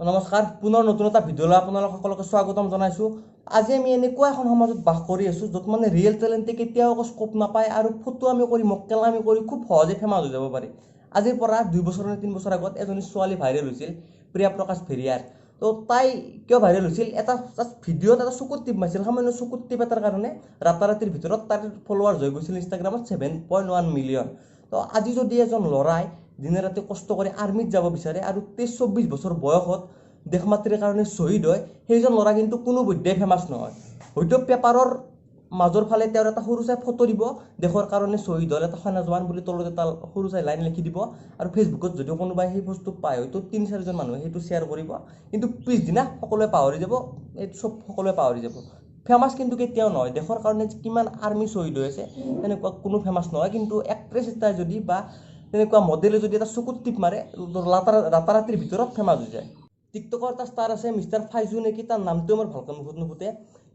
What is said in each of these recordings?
নমস্কাৰ, পুনৰ নতুন এটা ভিডিঅ'লৈ আপোনালোক সকলোকে স্বাগতম জনাইছোঁ। আজি আমি এনেকুৱা এখন সমাজত বাস কৰি আছোঁ য'ত মানে ৰিয়েল টেলেণ্টে কেতিয়াও একো স্কোপ নাপায় আৰু ফটোৱামি কৰি মক্কেলামি কৰি খুব সহজে ফেমাছ হৈ যাব পাৰি। আজিৰ পৰা 2 বছৰ নে 3 বছৰ আগত এজনী ছোৱালী ভাইৰেল হৈছিল, প্ৰিয়া প্ৰকাশ ভেৰিয়াৰ। তো তাই কিয় ভাইৰেল হৈছিল? এটা ভিডিঅ'ত এটা চকুত টিপ মাৰিছিল, সামান্য চকুত টিপ এটাৰ কাৰণে ৰাতাৰাতিৰ ভিতৰত তাৰ ফলোৱাৰ্ছ হৈ গৈছিল ইনষ্টাগ্ৰামত 7.1 মিলিয়ন। তো আজি যদি এজন ল'ৰাই দিনে ৰাতি কষ্ট কৰি আৰ্মিত যাব বিচাৰে আৰু 23-24 বছৰ বয়সত দেশ মাতৃৰ কাৰণে শ্বহীদ হয়, সেইজন ল'ৰা কিন্তু কোনোপধ্যেই ফেমাছ নহয়। হয়তো পেপাৰৰ মাজৰ ফালে তেওঁৰ এটা সৰু চাই ফটো দিব, দেশৰ কাৰণে শ্বহীদ হ'ল এটা সেনা জোৱান বুলি তলত এটা সৰু চাই লাইন লিখি দিব, আৰু ফেচবুকত যদি কোনোবাই সেই বস্তু পায় হয়তো 3-4জন মানুহে সেইটো শ্বেয়াৰ কৰিব, কিন্তু পিছদিনা সকলোৱে পাহৰি যাব, এইটো চব সকলোৱে পাহৰি যাব। ফেমাছ কিন্তু কেতিয়াও নহয়। দেশৰ কাৰণে কিমান আৰ্মি শ্বহীদ হৈ আছে তেনেকুৱা কোনো ফেমাছ নহয়, কিন্তু এক্ট্ৰেছ এটাই যদি বা তেনেকুৱা মডেলে যদি এটা চকুত টিপ মাৰে ৰাতাৰাতিৰ ভিতৰত ফেমাছ হৈ যায়। টিকটকৰ এটা ষ্টাৰ আছে মিষ্টাৰ ফাইজু নেকি, তাৰ নামটো মোৰ ভালকৈ মুখত নুফুটে।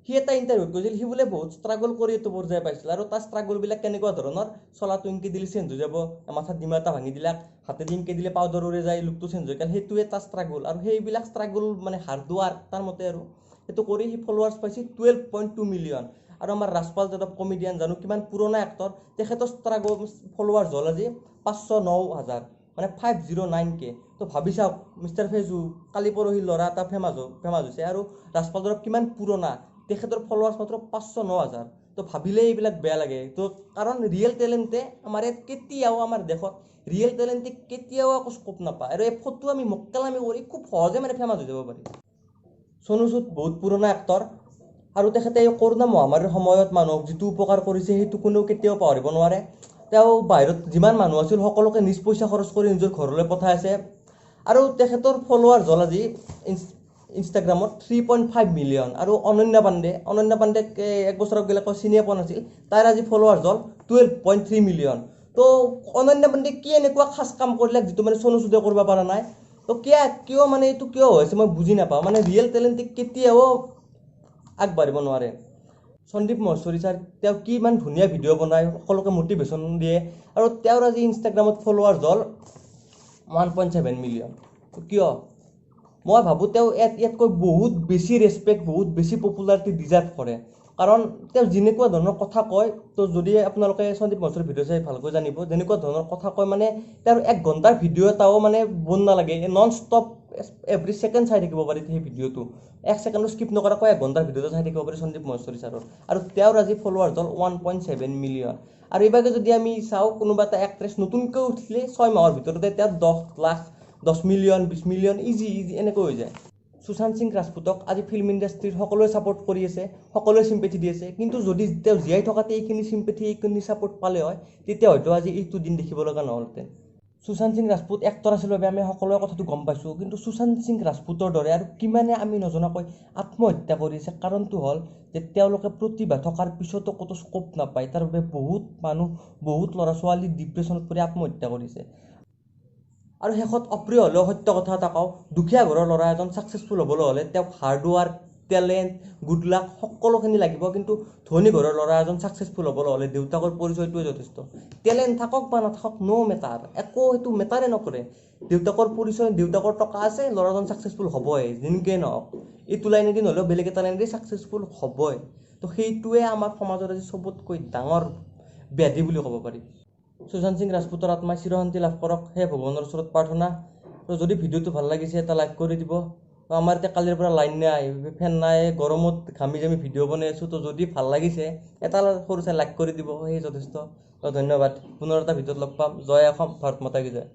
সি এটা ইণ্টাৰভিউত কৈছিল সি বোলে বহুত ষ্ট্ৰাগল কৰি এইটো পৰ্যায় পাইছিল, আৰু তাৰ ষ্ট্ৰাগলবিলাক কেনেকুৱা ধৰণৰ, চলাটো ইনকে দিলে চেঞ্জ হৈ যাব, মাথাত ডিমা এটা ভাঙি দিলাক, হাতেদি ইনকে দিলে পাউডাৰ উৰি যায়, লুকটো চেঞ্জ হৈ গ'ল, সেইটোৱে তাৰ ষ্ট্ৰাগল। আৰু সেইবিলাক ষ্ট্ৰাগল মানে হাৰ্ড ৱাৰ্ক তাৰ মতে, আৰু সেইটো কৰি সি ফলোৱাৰ্ছ পাইছে 12.2 মিলিয়ন। আৰু আমাৰ ৰাজপাল যাদৱ কমেডিয়ান, জানো কিমান পুৰণা এক্টৰ, তেখেতৰ ষ্ট্ৰাগল ফলোৱাৰ্ছ হ'ল আজি 509,000, মানে 509K। তো ভাবি চাওক, মিষ্টাৰ ফেজু কালি পৰহি ল'ৰা এটা ফেমাছ হৈছে, আৰু ৰাজপাল যাদৱ কিমান পুৰণা, তেখেতৰ ফলোৱাৰ্ছ মাত্ৰ 509,000। তো ভাবিলেই এইবিলাক বেয়া লাগে। তো কাৰণ ৰিয়েল টেলেণ্টে আমাৰ ইয়াত কেতিয়াও, আমাৰ দেশত ৰিয়েল টেলেণ্টে কেতিয়াও একো স্কোপ নাপায়, আৰু এই ফটো আমি মক্কেলামি কৰি খুব সহজে মানে ফেমাছ হৈ যাব পাৰি। সোনু সুদ বহুত পুৰণা এক্টৰ, আৰু তেখেতে এই কৰোণা মহামাৰীৰ সময়ত মানুহক যিটো উপকাৰ কৰিছে সেইটো কোনেও কেতিয়াও পাহৰিব নোৱাৰে। তেওঁ বাহিৰত যিমান মানুহ আছিল সকলোকে নিজ পইচা খৰচ কৰি নিজৰ ঘৰলৈ পঠাই আছে, আৰু তেখেতৰ ফলোৱাৰ্ছ হ'ল আজি ইনষ্টাগ্ৰামত 3.5 মিলিয়ন। আৰু অনন্যা পাণ্ডেক 1 বছৰ আগলৈকে চিনিয়ে পোৱা নাছিল, তাইৰ আজি ফলোৱাৰ্ছ হ'ল 12.3 মিলিয়ন। তো অনন্যা পাণ্ডে কি এনেকুৱা খাচ কাম কৰিলে যিটো মানে সোনু সুদে কৰিব পৰা নাই? তো কিয় মানে এইটো কিয় হৈছে মই বুজি নাপাওঁ। মানে ৰিয়েল টেলেণ্টে কেতিয়াও আগবাঢ়িব নোৱাৰে। সন্দীপ মহেশ্বৰী ছাৰ, তেওঁ কি ইমান ধুনীয়া ভিডিঅ' বনায়, সকলোকে মটিভেশ্যন দিয়ে, আৰু তেওঁৰ আজি ইনষ্টাগ্ৰামত ফলোৱাৰ্ছ হ'ল 1.7 মিলিয়ন। কিয়? মই ভাবোঁ তেওঁ ইয়াতকৈ বহুত বেছি ৰেচপেক্ট, বহুত বেছি পপুলাৰিটি ডিজাৰ্ভ কৰে। কাৰণ তেওঁ যেনেকুৱা ধৰণৰ কথা কয়, তো যদি আপোনালোকে সন্দীপ মহেশ্বৰীৰ ভিডিঅ' চাই ভালকৈ জানিব, যেনেকুৱা ধৰণৰ কথা কয়, মানে তেওঁৰ 1 ঘণ্টাৰ ভিডিঅ' এটাও মানে বন নালাগে, নন ষ্টপ এভৰি ছেকেণ্ড চাই থাকিব পাৰি সেই ভিডিঅ'টো, 1 ছেকেণ্ডো স্কিপ নকৰাকৈ 1 ঘণ্টাৰ ভিডিঅ'টো চাই থাকিব পাৰি সন্দীপ মহেশ্বৰী ছাৰৰ। আৰু তেওঁৰ আজি ফলোৱাৰ্ছ হ'ল 1.7 মিলিয়ন। আৰু এইভাগে যদি আমি চাওঁ, কোনোবা এটা এক্ট্ৰেছ নতুনকৈ উঠিলে 6 মাহৰ ভিতৰতে তেওঁৰ 10 লাখ, 10 মিলিয়ন, 20 মিলিয়ন ইজি এনেকৈ হৈ যায়। সুশান্ত সিং ৰাজপুতক আজি ফিল্ম ইণ্ডাষ্ট্ৰীৰ সকলোৱে ছাপোৰ্ট কৰি আছে, সকলোৱে চিম্পেথি দি আছে, কিন্তু যদি তেওঁ জীয়াই থকাতে এইখিনি চিম্পেথি, এইখিনি ছাপোৰ্ট পালে হয়, তেতিয়া হয়তো আজি এইটো দিন দেখিব লগা নহ'লহেঁতেন। সুশান্ত সিং ৰাজপুত এক্টৰ আছিল বাবে আমি সকলোৱে কথাটো গম পাইছোঁ, কিন্তু সুশান্ত সিং ৰাজপুতৰ দৰে আৰু কিমানে আমি নজনাকৈ আত্মহত্যা কৰিছে? কাৰণটো হ'ল যে তেওঁলোকে প্ৰতিভা থকাৰ পিছতো ক'তো স্কোপ নাপায়, তাৰ বাবে বহুত মানুহ, বহুত ল'ৰা ছোৱালী ডিপ্ৰেশ্যনত পৰি আত্মহত্যা কৰিছে। আৰু শেষত অপ্ৰিয় হ'লেও সত্য কথা এটা কওঁ, দুখীয়া ঘৰৰ ল'ৰা এজন ছাকচেছফুল হ'বলৈ হ'লে তেওঁক hard work, talent, good luck সকলোখিনি লাগিব, কিন্তু ধনী ঘৰৰ ল'ৰা এজন ছাকচেছফুল হ'বলৈ হ'লে দেউতাকৰ পৰিচয়টোৱে যথেষ্ট। টেলেণ্ট থাকক বা নাথাকক ন' মেটাৰ, একো সেইটো মেটাৰে নকৰে। দেউতাকৰ পৰিচয়, দেউতাকৰ টকা আছে, ল'ৰাজন ছাকচেছফুল হ'বই, যেনেকৈ নহওক, এইটো লাইনেদি নহ'লেও বেলেগ এটা লাইনেদি ছাকচেছফুল হ'বই। তো সেইটোৱে আমাৰ সমাজত আজি চবতকৈ ডাঙৰ ব্যাধি বুলি ক'ব পাৰি। সুশান্ত সিং ৰাজপুতৰ আত্মাই চিৰশান্তি লাভ কৰক, সেই ভগৱানৰ ওচৰত প্ৰাৰ্থনা। তো যদি ভিডিঅ'টো ভাল লাগিছে এটা লাইক কৰি দিব। আমাৰ এতিয়া কালিৰ পৰা লাইন নাই, ফেন নাই, গৰমত ঘামি জামি ভিডিঅ' বনাই আছোঁ। তো যদি ভাল লাগিছে এটা সৰু চাই লাইক কৰি দিব, সেই যথেষ্ট। তো ধন্যবাদ। পুনৰ এটা ভিডিঅ'ত লগ পাম। জয় অসম, ভাৰত মাতা কি জয়।